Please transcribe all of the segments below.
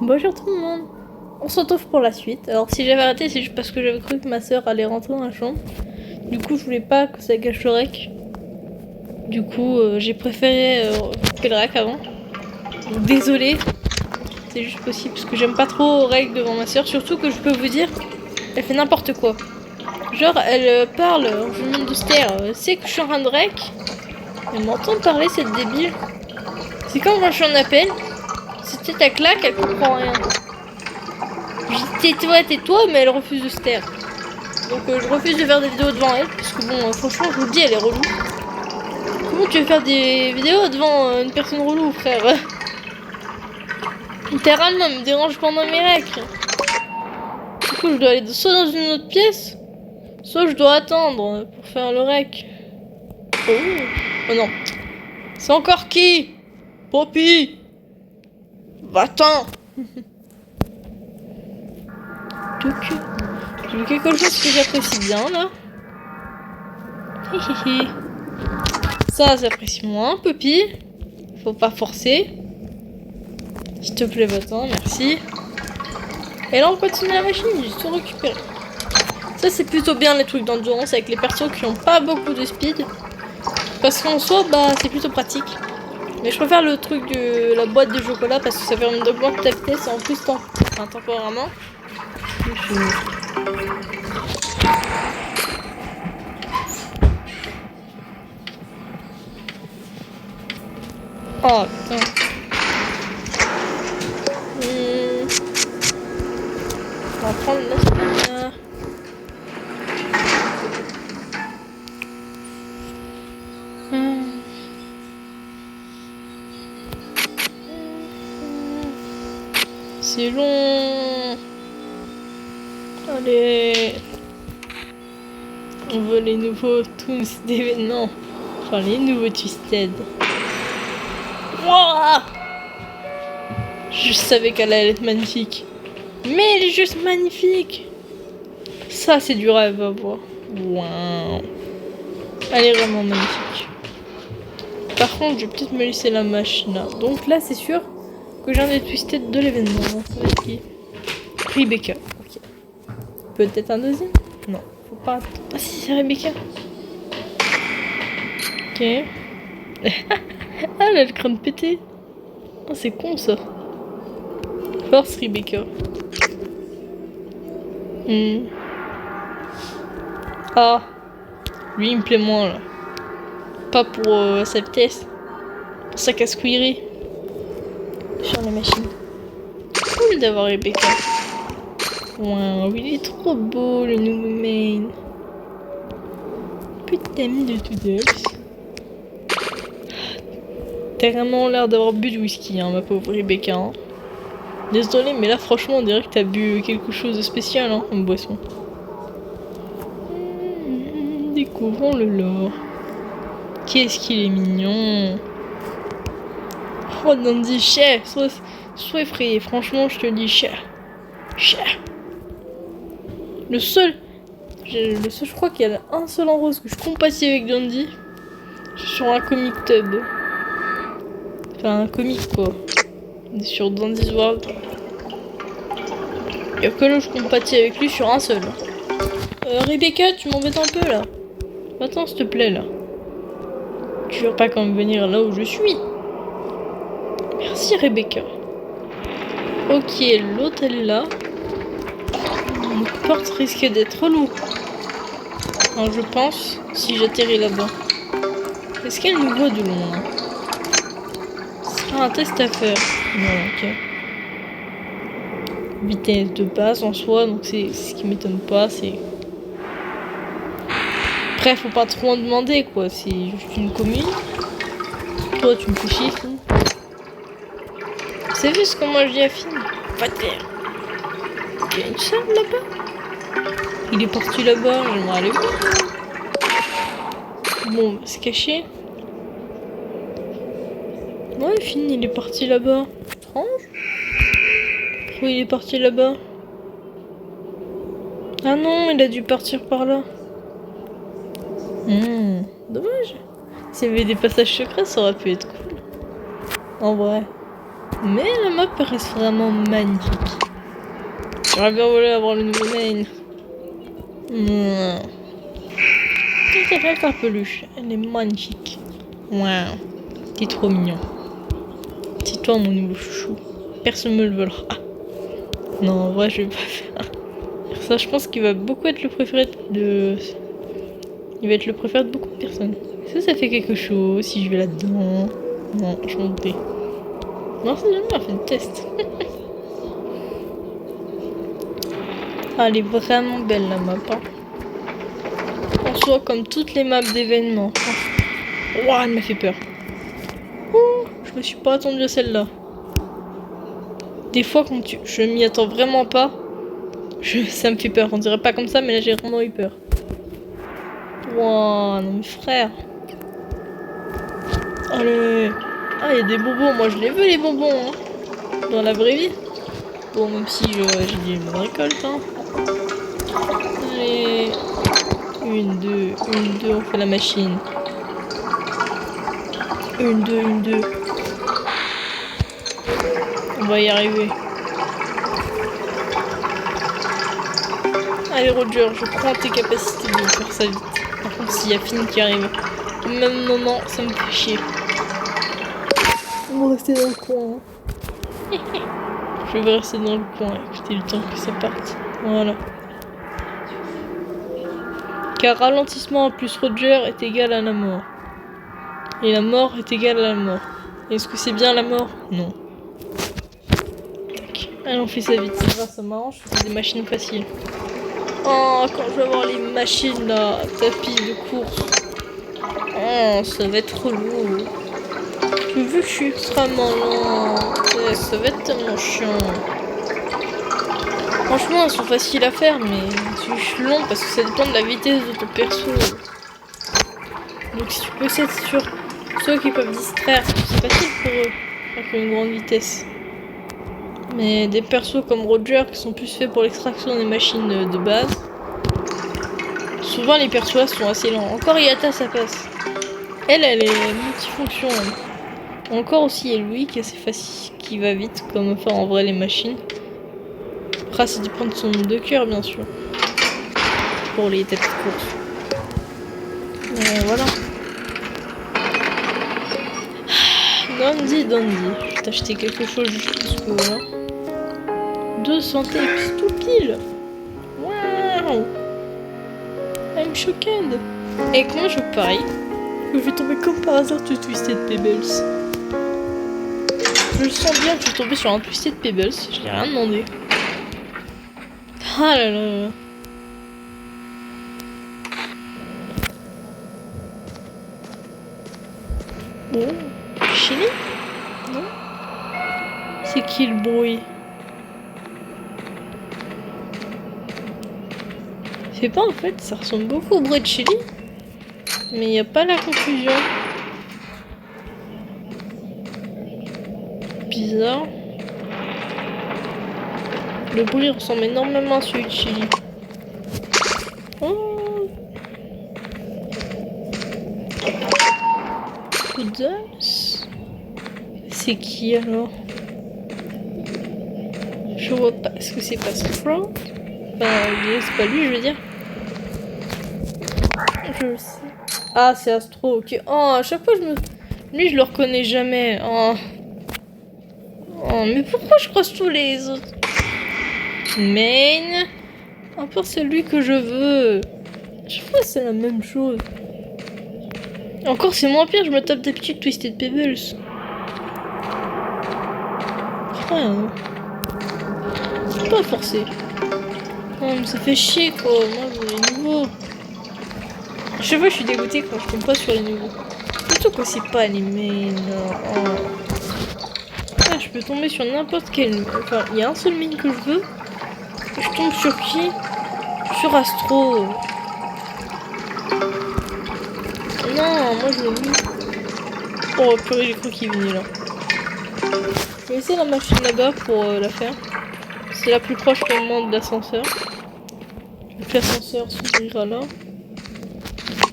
Bonjour tout le monde. On se retrouve pour la suite. Alors si j'avais arrêté, c'est juste parce que j'avais cru que ma soeur allait rentrer dans la chambre. Du coup, je voulais pas que ça gâche le rec. Du coup, j'ai préféré couper le rec avant. Désolée. C'est juste possible parce que j'aime pas trop rec devant ma soeur. Surtout que je peux vous dire, elle fait n'importe quoi. Genre, elle parle, je lui demande de se taire. C'est que je suis en train de rec. Elle m'entend parler, cette débile. C'est comme quand je suis en appel. C'était ta claque, elle comprend rien. Je dis tais-toi, mais elle refuse de se taire. Donc je refuse de faire des vidéos devant elle, parce que bon, franchement, je vous le dis, elle est relou. Comment tu veux faire des vidéos devant une personne relou, frère? Littéralement, elle me dérange pendant mes recs. Du coup, je dois aller soit dans une autre pièce, soit je dois attendre pour faire le rec. Oh, oh non. C'est encore qui? Poppy! Va-t'en! Donc, j'ai vu quelque chose que j'apprécie bien là. Hihihi. Ça, j'apprécie moins, Poppy. Faut pas forcer. S'il te plaît, va-t'en, merci. Et là, on continue la machine, j'ai tout récupéré. Ça, c'est plutôt bien les trucs d'endurance avec les persos qui ont pas beaucoup de speed. Parce qu'en soi, bah, c'est plutôt pratique. Mais je préfère le truc de la boîte de chocolat parce que ça permet d'augmenter ta vitesse en plus temporairement. Oh putain. On va prendre la stamina. C'est long. Allez. On veut les nouveaux toons d'événements. Enfin, les nouveaux Twisted. Wouah! Je savais qu'elle allait être magnifique. Mais elle est juste magnifique. Ça, c'est du rêve à voir. Waouh. Elle est vraiment magnifique. Par contre, je vais peut-être me laisser la machine là. Donc là, c'est sûr que j'en ai Twisted de l'événement. Ça va être qui? Rebecca. Ok. Peut-être un deuxième? Non. Faut pas. Ah si, c'est Rebecca. Ok. Ah, elle a le crâne pété. Oh, c'est con ça. Force Rebecca. Ah. Lui, il me plaît moins là. Pas pour sa vitesse. Pour sa casse-couillerie. Sur la machine. Cool d'avoir Rebecca. Waouh, il est trop beau le nouveau main. Putain de Toodles. T'as vraiment l'air d'avoir bu du whisky, hein, ma pauvre Rebecca. Hein. Désolé, mais là, franchement, on dirait que t'as bu quelque chose de spécial hein, comme boisson. Découvrons le lore. Qu'est-ce qu'il est mignon. Oh, Dandy, cher. Sois effrayé, franchement, je te dis cher. Cher. Le seul, je crois qu'il y a un seul endroit où je compatis avec Dandy. Sur un comic tub. Enfin, un comic quoi. Sur Dandy's World. Il y a que là où je compatis avec lui sur un seul. Rebecca, tu m'embêtes un peu là. Attends, s'il te plaît là. Tu veux pas quand même venir là où je suis. Merci Rebecca. Ok, l'autre elle est là. Une porte risque d'être relou. Alors, je pense, si j'atterris là-bas. Est-ce qu'elle nous voit de loin? Ce sera un test à faire. Non, ok. Vitesse de base en soi, donc c'est ce qui m'étonne pas, c'est... Après, faut pas trop en demander, quoi. C'est juste une commune. Toi, tu me fais chier, Finn. C'est juste comment je dis à Finn. Va te faire. Il y a une salle là-bas. Il est parti là-bas, j'aimerais aller voir. Bon, on va se cacher. Ouais, Finn, il est parti là-bas. Étrange. Pourquoi il est parti là-bas? Ah non, il a dû partir par là. Dommage. S'il y avait des passages secrets, ça aurait pu être cool. En vrai. Mais la map reste vraiment magnifique. J'aurais bien voulu avoir le nouveau main. C'est vrai qu'un peluche, elle est magnifique. Waouh, t'es trop mignon. C'est toi mon nouveau chouchou. Personne me le volera. Non, en vrai, je vais pas faire ça. Je pense qu'il va beaucoup être le préféré de. Il va être le préféré de beaucoup de personnes. Ça fait quelque chose si je vais là-dedans. Non, je m'en doutais. Non, c'est jamais on fait le test. Ah, elle est vraiment belle la map. Hein. En soi, comme toutes les maps d'événements. Ouah, elle m'a fait peur. Ouh, je me suis pas attendue à celle-là. Des fois, quand je m'y attends vraiment pas, ça me fait peur. On dirait pas comme ça, mais là j'ai vraiment eu peur. Ouah, non mais frère. Allez. Ah, il y a des bonbons. Moi, je les veux les bonbons. Hein. Dans la vraie vie. Bon, même si j'ai dit une bonne récolte. Hein. Allez. Une, deux, on fait la machine. Une, deux. On va y arriver. Allez Roger, je crois en tes capacités de faire ça vite. Par contre, s'il y a Finn qui arrive au même moment, ça me fait chier. On va rester dans le coin. Hein. Je vais rester dans le coin, écoutez le temps que ça parte. Voilà. Car ralentissement plus Roger est égal à la mort. Et la mort est égale à la mort. Est-ce que c'est bien la mort? Non. Tac. Allez, on fait ça vite. Ça va, ça m'arrange. C'est des machines faciles. Oh, quand je vais avoir les machines là, tapis de course. Oh, ça va être relou. Vu que je suis extrêmement lente, ça va être tellement chiant. Franchement, elles sont faciles à faire, mais c'est juste long parce que ça dépend de la vitesse de ton perso. Donc si tu peux être sur ceux qui peuvent distraire, c'est facile pour eux avec une grande vitesse. Mais des persos comme Roger qui sont plus faits pour l'extraction des machines de base, souvent les persos sont assez lents. Encore Yata ça passe. Elle est multifonction. Encore aussi Louis qui est assez facile, qui va vite, comme enfin en vrai les machines. Après ça dépend de son nombre de cœur bien sûr. Pour les têtes de course. Mais voilà. Dandy. Je vais t'acheter quelque chose juste parce que voilà. 2 santé tout pile. Waouh. I'm shocked. Et comment je parie que je vais tomber comme par hasard sur Twisted Pebbles. Je sens bien que je vais tomber sur un Twisted Pebbles. Je n'ai rien demandé. Ah là là. Bon. Chili? Non? C'est qui le bruit? Je sais pas en fait, ça ressemble beaucoup au bruit de Chili. Mais il n'y a pas la confusion. Bizarre. Le bruit ressemble énormément à celui de Chili. Oh. Poodles. C'est qui alors? Je vois pas. Est-ce que c'est pas Sprout? C'est pas lui, je veux dire. Je le sais. Ah, c'est Astro, ok. Oh, à chaque fois, lui, je le reconnais jamais. Oh. Oh, mais pourquoi je croise tous les autres? Main. Encore celui que je veux. Chaque fois, c'est la même chose. Encore, c'est moins pire, je me tape des petits Twisted Pebbles. Frère. C'est pas forcé. Oh, mais ça fait chier, quoi. Moi, je veux les nouveaux. À chaque fois, je suis dégoûtée quand je tombe pas sur les nouveaux. Surtout quand c'est pas les mains. Oh. Ah, je peux tomber sur n'importe quel. Enfin, il y a un seul mine que je veux. Et je tombe sur qui? Sur Astro. Non, moi je veux. Oh purée, j'ai cru qu'il venait là. Je vais essayer la machine là-bas pour la faire. C'est la plus proche pour le moment de l'ascenseur. Donc l'ascenseur s'ouvrira là.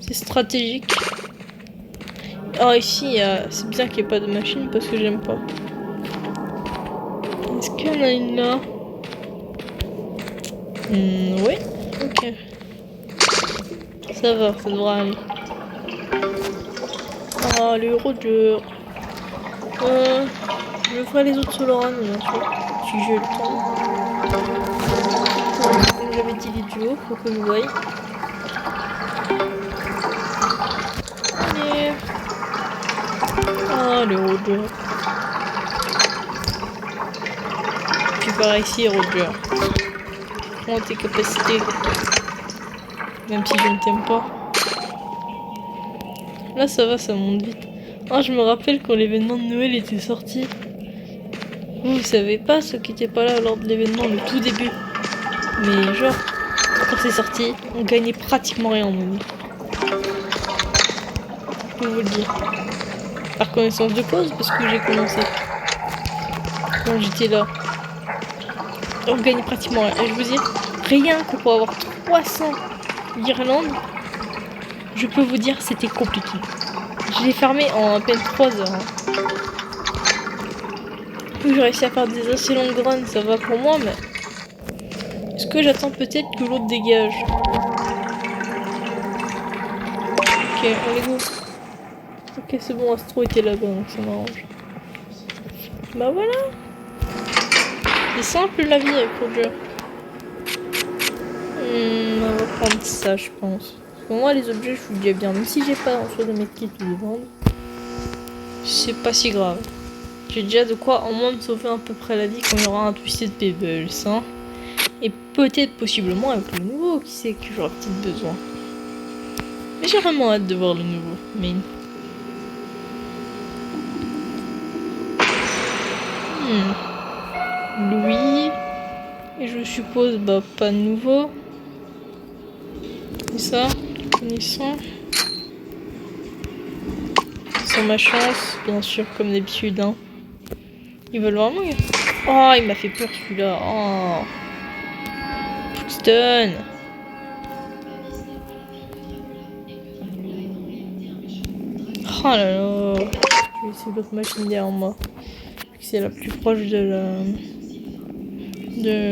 C'est stratégique. Ah ici, c'est bien qu'il n'y ait pas de machine parce que j'aime pas. Est-ce qu'il y en a une là? Oui. Ok. Ça va, ça devrait aller. Ah, le Roger. Je ferai les autres Soloran, bien sûr. Si j'ai le temps. Comme j'avais dit les duos, faut que je voie. Allez. Ah, le Roger. Tu pars ici, Roger. Prends tes capacités. Même si je ne t'aime pas. Là, ça va, ça monte vite. Ah, je me rappelle quand l'événement de Noël était sorti. Vous savez pas, ceux qui étaient pas là lors de l'événement, le tout début. Mais genre, quand c'est sorti, on gagnait pratiquement rien en monnaie. Je peux vous le dire. Par connaissance de cause, parce que j'ai commencé. Quand j'étais là. On gagnait pratiquement rien. Et je vous dis, rien que pour avoir 300 guirlandes, je peux vous dire, c'était compliqué. Je l'ai fermé en à peine 3 heures. Hein. J'ai réussi à faire des assez longues runs, ça va pour moi, mais... Est-ce que j'attends peut-être que l'autre dégage? Ok, allez go. Ok, c'est bon, Astro était là-bas, donc ça m'arrange. Bah voilà. C'est simple la vie avec Roger. On va prendre ça, je pense. Pour moi, les objets, je vous dis bien. Même si j'ai pas en soi de mes kits ou de vendre, c'est pas si grave. J'ai déjà de quoi en moins me sauver à peu près la vie quand il y aura un Twisted Pebbles. Hein. Et peut-être possiblement avec le nouveau, qui sait que j'aurai peut-être besoin. Mais j'ai vraiment hâte de voir le nouveau main. Louis. Et je suppose, bah, pas de nouveau. Et ça, connaissant. Sans ma chance, bien sûr, comme d'habitude. Hein. Ils veulent vraiment. Oh, il m'a fait peur celui-là. Oh. Stun. Oh là là. Je vais essayer l'autre machine derrière moi. C'est la plus proche de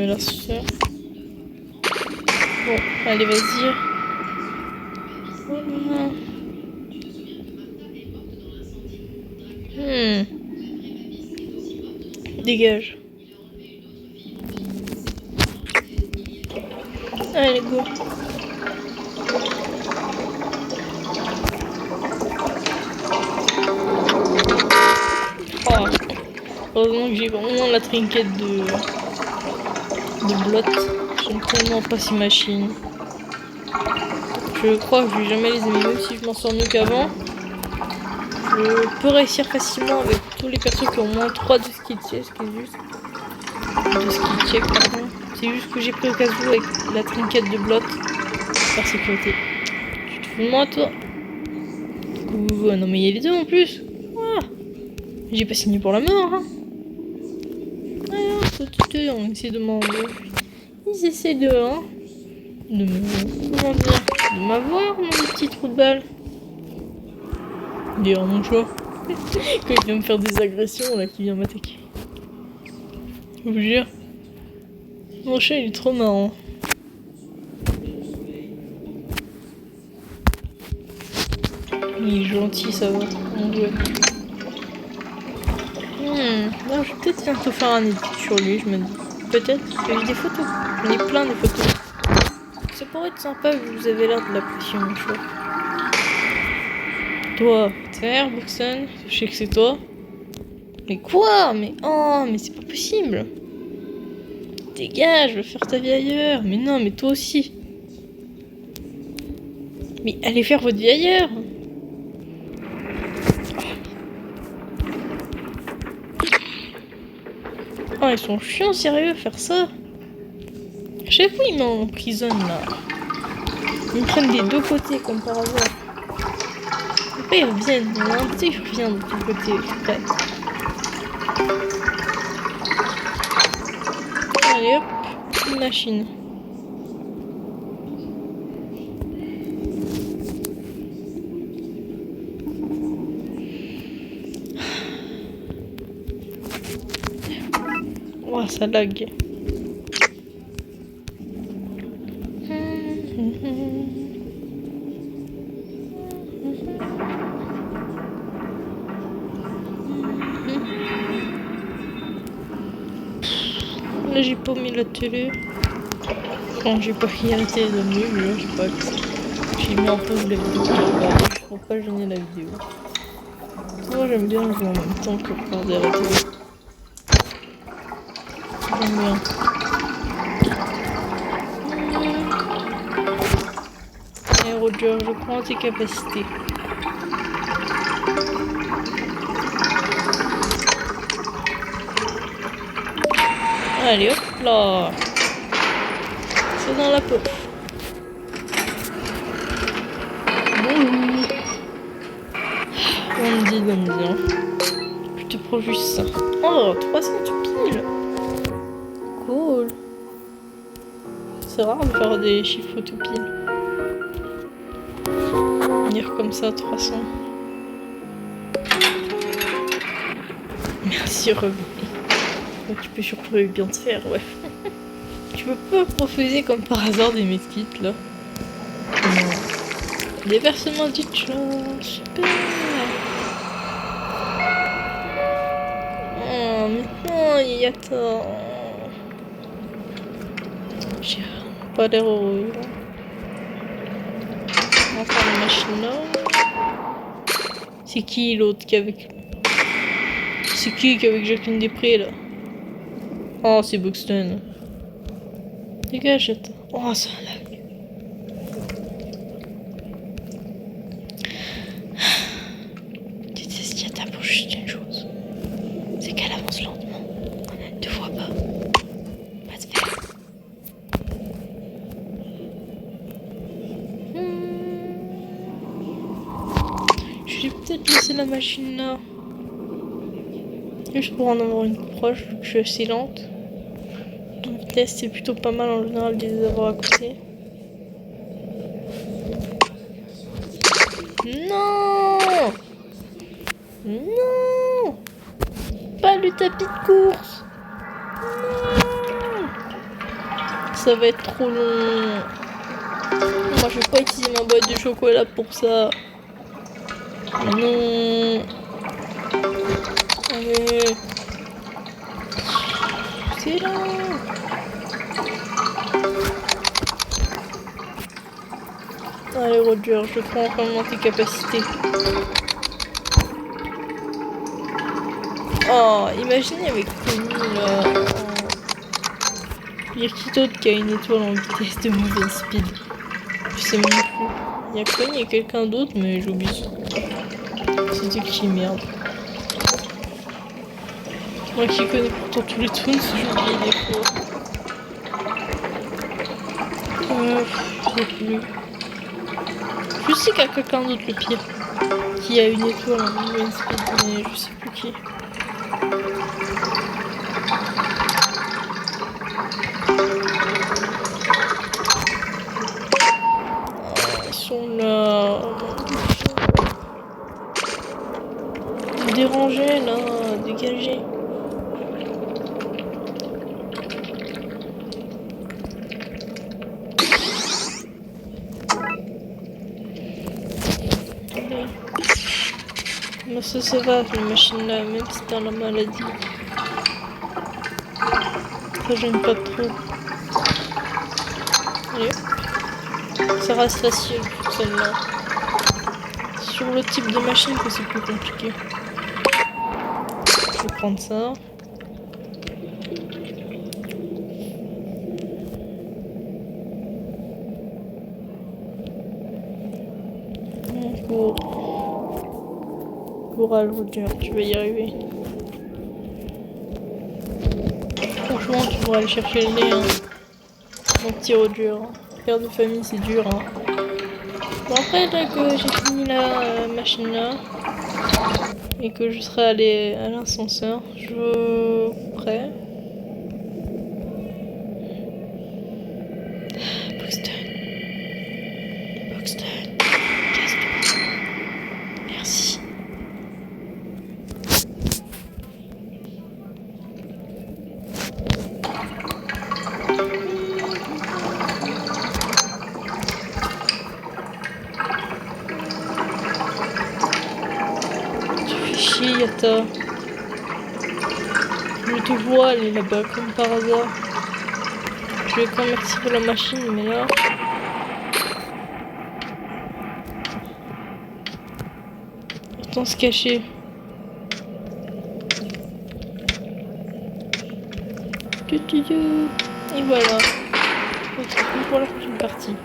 la sœur. Bon, allez, vas-y. Dégage. Allez, go. Oh. Heureusement que j'ai vraiment la trinquette de blot. J'aime tellement pas ces machines. Je crois que je vais jamais les aimer, même si je m'en sors mieux qu'avant. Je peux réussir facilement avec tous les persos qui ont au moins 3 de skill check, pardon. C'est juste que j'ai pris au cas où avec la trinquette de blot par sécurité. Tu te fous de moi, toi? Non mais il y a les deux en plus. Ah. J'ai pas signé pour la mort, hein. Alors, on essaie de m'enlever. Ils essaient de, hein, de me, comment dire, de m'avoir, mon petit trou de balle. Dire mon choix. Quand il vient me faire des agressions, là, qui vient m'attaquer. Je vous jure. Mon chat, il est trop marrant. Il est gentil, ça va. Mon jouet. Non, je vais peut-être bientôt faire un edit sur lui, je me dis. Peut-être. J'ai des photos. J'en ai plein de photos. Ça pourrait être sympa, vous avez l'air de l'apprécier, mon choix. Toi, terre, Buxton, je sais que c'est toi. Mais quoi? Mais oh, mais c'est pas possible. Dégage, je veux faire ta vie ailleurs. Mais non, mais toi aussi. Mais allez faire votre vie ailleurs. Oh, ils sont chiants, sérieux, faire ça. À chaque fois, ils m'emprisonnent là. Ils me prennent des deux côtés, comme par hasard. Après, ils reviennent. Il y en a un côté, ils reviennent de tous côtés, exprès. Allez hop, une machine. Oh, Oh, ça lag. Là, j'ai pas mis la télé. Bon, j'ai pas mis la télé de mieux, mais là, j'ai pas accès. J'ai mis en pause la vidéo pour regarder, pour pas gêner la vidéo. Moi, j'aime bien jouer en même temps que regarder la télé. J'aime bien. Et Roger, je crois en tes capacités. Allez, hop là. C'est dans la poche. Bonjour. On me dit. Je te prends juste ça. Oh, 300 tout pile. Cool. C'est rare de faire des chiffres tout pile. Venir comme ça, 300. Merci, Revenu. Tu peux surtout bien te faire, ouais. Tu peux pas profiter comme par hasard des medkits là. Des versements du chat, super. Oh, maintenant il y a tort. J'ai pas l'air heureux. On va faire la machine là. C'est qui l'autre qui est avec... C'est qui est avec Jacqueline Després là? Oh, c'est Buxton. Dégage, attends. Oh, ça lag. Tu sais ce qu'il y a ta bouche, juste une chose. C'est qu'elle avance lentement. Elle te voit pas. Pas de faire. Je vais peut-être laisser la machine là. Juste pour en avoir une proche, vu que je suis assez lente. Le test c'est plutôt pas mal en général de les avoir à côté. Non! Non! Pas le tapis de course! Non! Ça va être trop long. Moi je vais pas utiliser ma boîte de chocolat pour ça. Non! Allez! C'est là! Allez Roger, je prends vraiment tes capacités. Oh, imaginez avec Tony là. Il y a qui d'autre qui a une étoile en vitesse de moving speed? Je sais même plus. Il y a Tony et quelqu'un d'autre, mais j'oublie. C'était qui, merde? Moi qui connais pourtant tous les toons, j'oublie des fois. Je sais plus. Je sais qu'il y a quelqu'un d'autre, le pire, qui a une étoile en moving speed, mais je sais plus qui. Ils sont là. Vous dérangez là, dégagez. Mais ça va, la machine là, même si t'as la maladie. Ça gêne pas trop. Allez. Ça reste facile, celle-là. Sur le type de machine que c'est plus compliqué. Je vais prendre ça. Courage Roger, tu vas y arriver. Franchement, tu pourras aller chercher le nez, hein. Mon petit Roger. Père de famille, c'est dur, hein. Bon, après, là que j'ai fini la machine là, et que je serai allé à l'ascenseur, je... Prêt. Buxton. Buxton. Casse-toi. Merci. chier, Yata. Je te vois aller là-bas comme par hasard. Je vais quand même activer la machine, mais là... Autant se cacher. Et voilà. On se retrouve pour la prochaine partie.